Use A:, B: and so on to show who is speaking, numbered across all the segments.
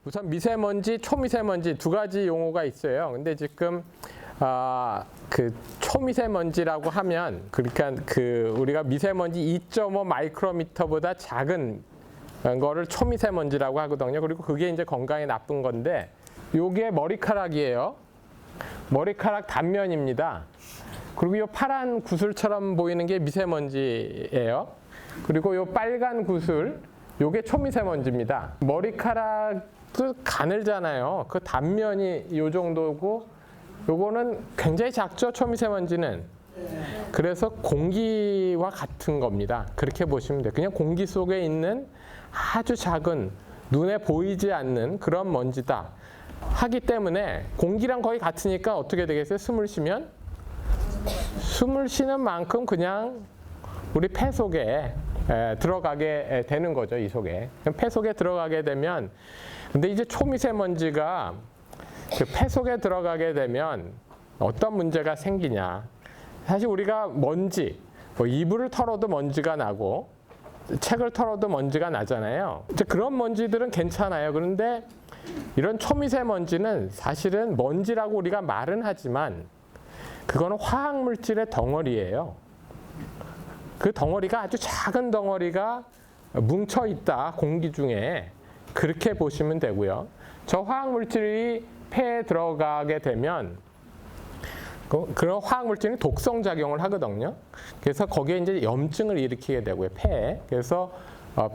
A: 우선 미세먼지, 초미세먼지 두 가지 용어가 있어요. 근데 지금 그 초미세먼지라고 하면 그러니까 우리가 미세먼지 2.5 마이크로미터보다 작은 거를 초미세먼지라고 하거든요. 그리고 그게 이제 건강에 나쁜 건데 요게 머리카락이에요. 머리카락 단면입니다. 그리고 요 파란 구슬처럼 보이는 게 미세먼지예요. 그리고 요 빨간 구슬 요게 초미세먼지입니다. 머리카락도 가늘잖아요. 그 단면이 요 정도고 요거는 굉장히 작죠, 초미세먼지는. 그래서 공기와 같은 겁니다. 그렇게 보시면 돼요. 그냥 공기 속에 있는 아주 작은 눈에 보이지 않는 그런 먼지다 하기 때문에 공기랑 거의 같으니까 어떻게 되겠어요? 숨을 쉬면? 숨을 쉬는 만큼 그냥 우리 폐 속에 들어가게 되는 거죠, 이 속에. 폐 속에 들어가게 되면, 근데 이제 초미세먼지가 그 폐 속에 들어가게 되면 어떤 문제가 생기냐. 사실 우리가 먼지, 뭐 이불을 털어도 먼지가 나고 책을 털어도 먼지가 나잖아요. 이제 그런 먼지들은 괜찮아요. 그런데 이런 초미세먼지는 사실은 먼지라고 우리가 말은 하지만 그거는 화학물질의 덩어리예요. 그 덩어리가 아주 작은 덩어리가 뭉쳐 있다, 공기 중에. 그렇게 보시면 되고요. 저 화학물질이 폐에 들어가게 되면 그런 화학물질이 독성작용을 하거든요. 그래서 거기에 이제 염증을 일으키게 되고요, 폐에. 그래서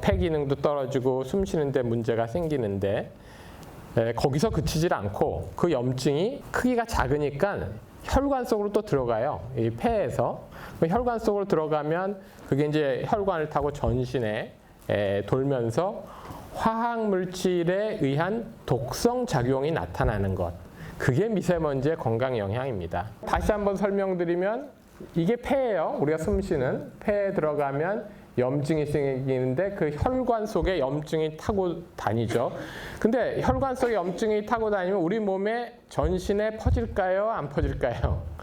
A: 폐 기능도 떨어지고 숨 쉬는데 문제가 생기는데 거기서 그치질 않고 그 염증이 크기가 작으니까 혈관 속으로 또 들어가요. 이 폐에서. 혈관 속으로 들어가면 그게 이제 혈관을 타고 전신에 돌면서 화학물질에 의한 독성 작용이 나타나는 것. 그게 미세먼지의 건강 영향입니다. 다시 한번 설명드리면 이게 폐예요. 우리가 숨 쉬는 폐에 들어가면 염증이 생기는데 그 혈관 속에 염증이 타고 다니죠. 근데 혈관 속에 염증이 타고 다니면 우리 몸에 전신에 퍼질까요? 안 퍼질까요?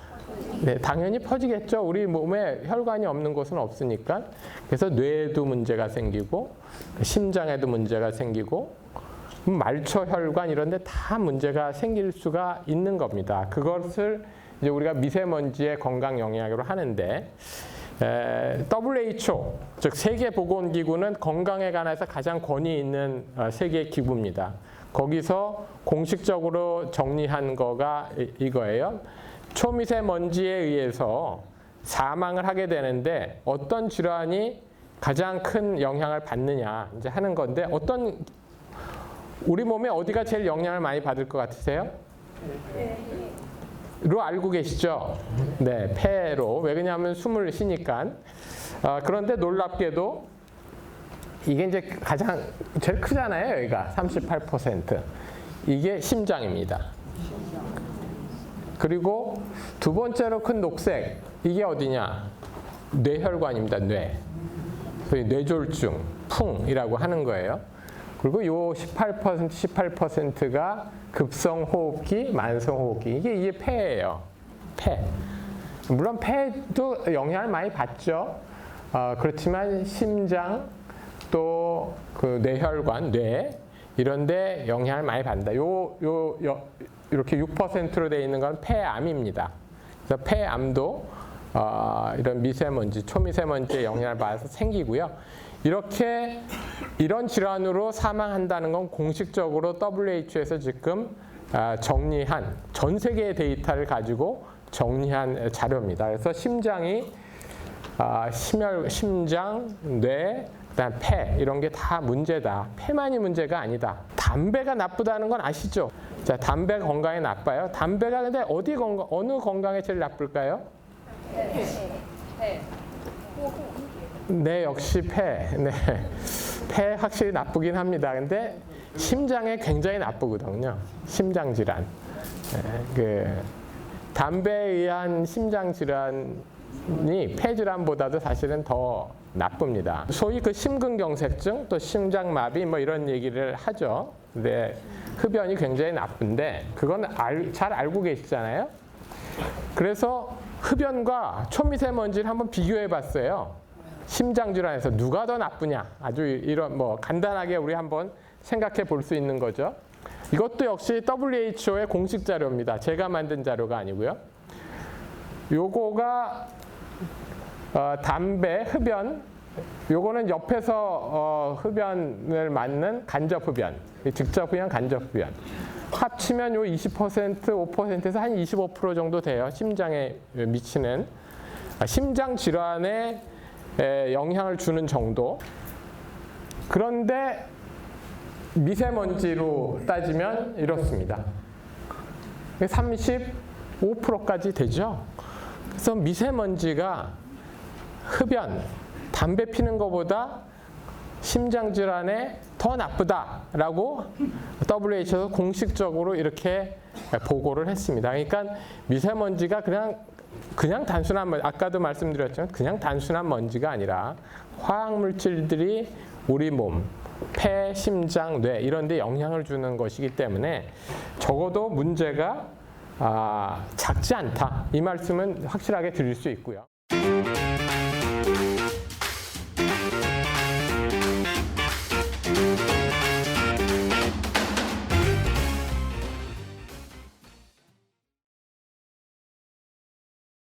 A: 네, 당연히 퍼지겠죠. 우리 몸에 혈관이 없는 곳은 없으니까. 그래서 뇌에도 문제가 생기고 심장에도 문제가 생기고 말초 혈관 이런 데 다 문제가 생길 수가 있는 겁니다. 그것을 이제 우리가 미세먼지의 건강 영향으로 하는데 WHO, 즉 세계보건기구는 건강에 관해서 가장 권위 있는 세계 기구입니다. 거기서 공식적으로 정리한 거가 이거예요. 초미세먼지에 의해서 사망을 하게 되는데 어떤 질환이 가장 큰 영향을 받느냐 이제 하는 건데 우리 몸에 어디가 제일 영향을 많이 받을 것 같으세요? 로 알고 계시죠? 네, 폐로. 왜 그러냐면 숨을 쉬니까. 그런데 놀랍게도 이게 이제 가장 제일 크잖아요, 여기가 38%. 이게 심장입니다. 그리고 두 번째로 큰 녹색, 이게 어디냐? 뇌혈관입니다, 뇌. 소위 뇌졸중, 풍이라고 하는 거예요. 그리고 요 18%가 급성호흡기, 만성호흡기. 이게 폐예요. 폐. 물론 폐도 영향을 많이 받죠. 그렇지만 심장, 또 그 뇌혈관, 뇌 이런 데 영향을 많이 받는다. 이렇게 6%로 되어 있는 건 폐암입니다. 그래서 폐암도 이런 미세먼지, 초미세먼지의 영향을 받아서 생기고요. 이런 질환으로 사망한다는 건 공식적으로 WHO에서 지금 정리한 전 세계의 데이터를 가지고 정리한 자료입니다. 그래서 심장이 심장, 뇌, 그다음 폐 이런 게 다 문제다. 폐만이 문제가 아니다. 담배가 나쁘다는 건 아시죠? 자, 담배가 건강에 나빠요. 담배가 근데 어느 건강에 제일 나쁠까요? 네, 역시 폐. 네. 폐 확실히 나쁘긴 합니다. 근데 심장에 굉장히 나쁘거든요. 심장 질환. 담배에 의한 심장 질환이 폐 질환보다도 사실은 더 나쁩니다. 소위 그 심근경색증, 또 심장마비 뭐 이런 얘기를 하죠. 근데 흡연이 굉장히 나쁜데 그건 잘 알고 계시잖아요. 그래서 흡연과 초미세먼지를 한번 비교해 봤어요. 심장 질환에서 누가 더 나쁘냐. 아주 이런 뭐 간단하게 우리 한번 생각해 볼 수 있는 거죠. 이것도 역시 WHO의 공식 자료입니다. 제가 만든 자료가 아니고요. 요거가 담배, 흡연, 요거는 옆에서 흡연을 맞는 간접 흡연, 직접 흡연, 간접 흡연. 합치면 요 20%, 5%에서 한 25% 정도 돼요. 심장에 미치는 심장 질환에 영향을 주는 정도. 그런데 미세먼지로 따지면 이렇습니다. 35%까지 되죠. 그래서 미세먼지가 흡연, 담배 피는 것보다 심장 질환에 더 나쁘다라고 WHO에서 공식적으로 이렇게 보고를 했습니다. 그러니까 미세먼지가 그냥 단순한, 아까도 말씀드렸지만 그냥 단순한 먼지가 아니라 화학물질들이 우리 몸, 폐, 심장, 뇌 이런 데 영향을 주는 것이기 때문에 적어도 문제가 작지 않다. 이 말씀은 확실하게 드릴 수 있고요.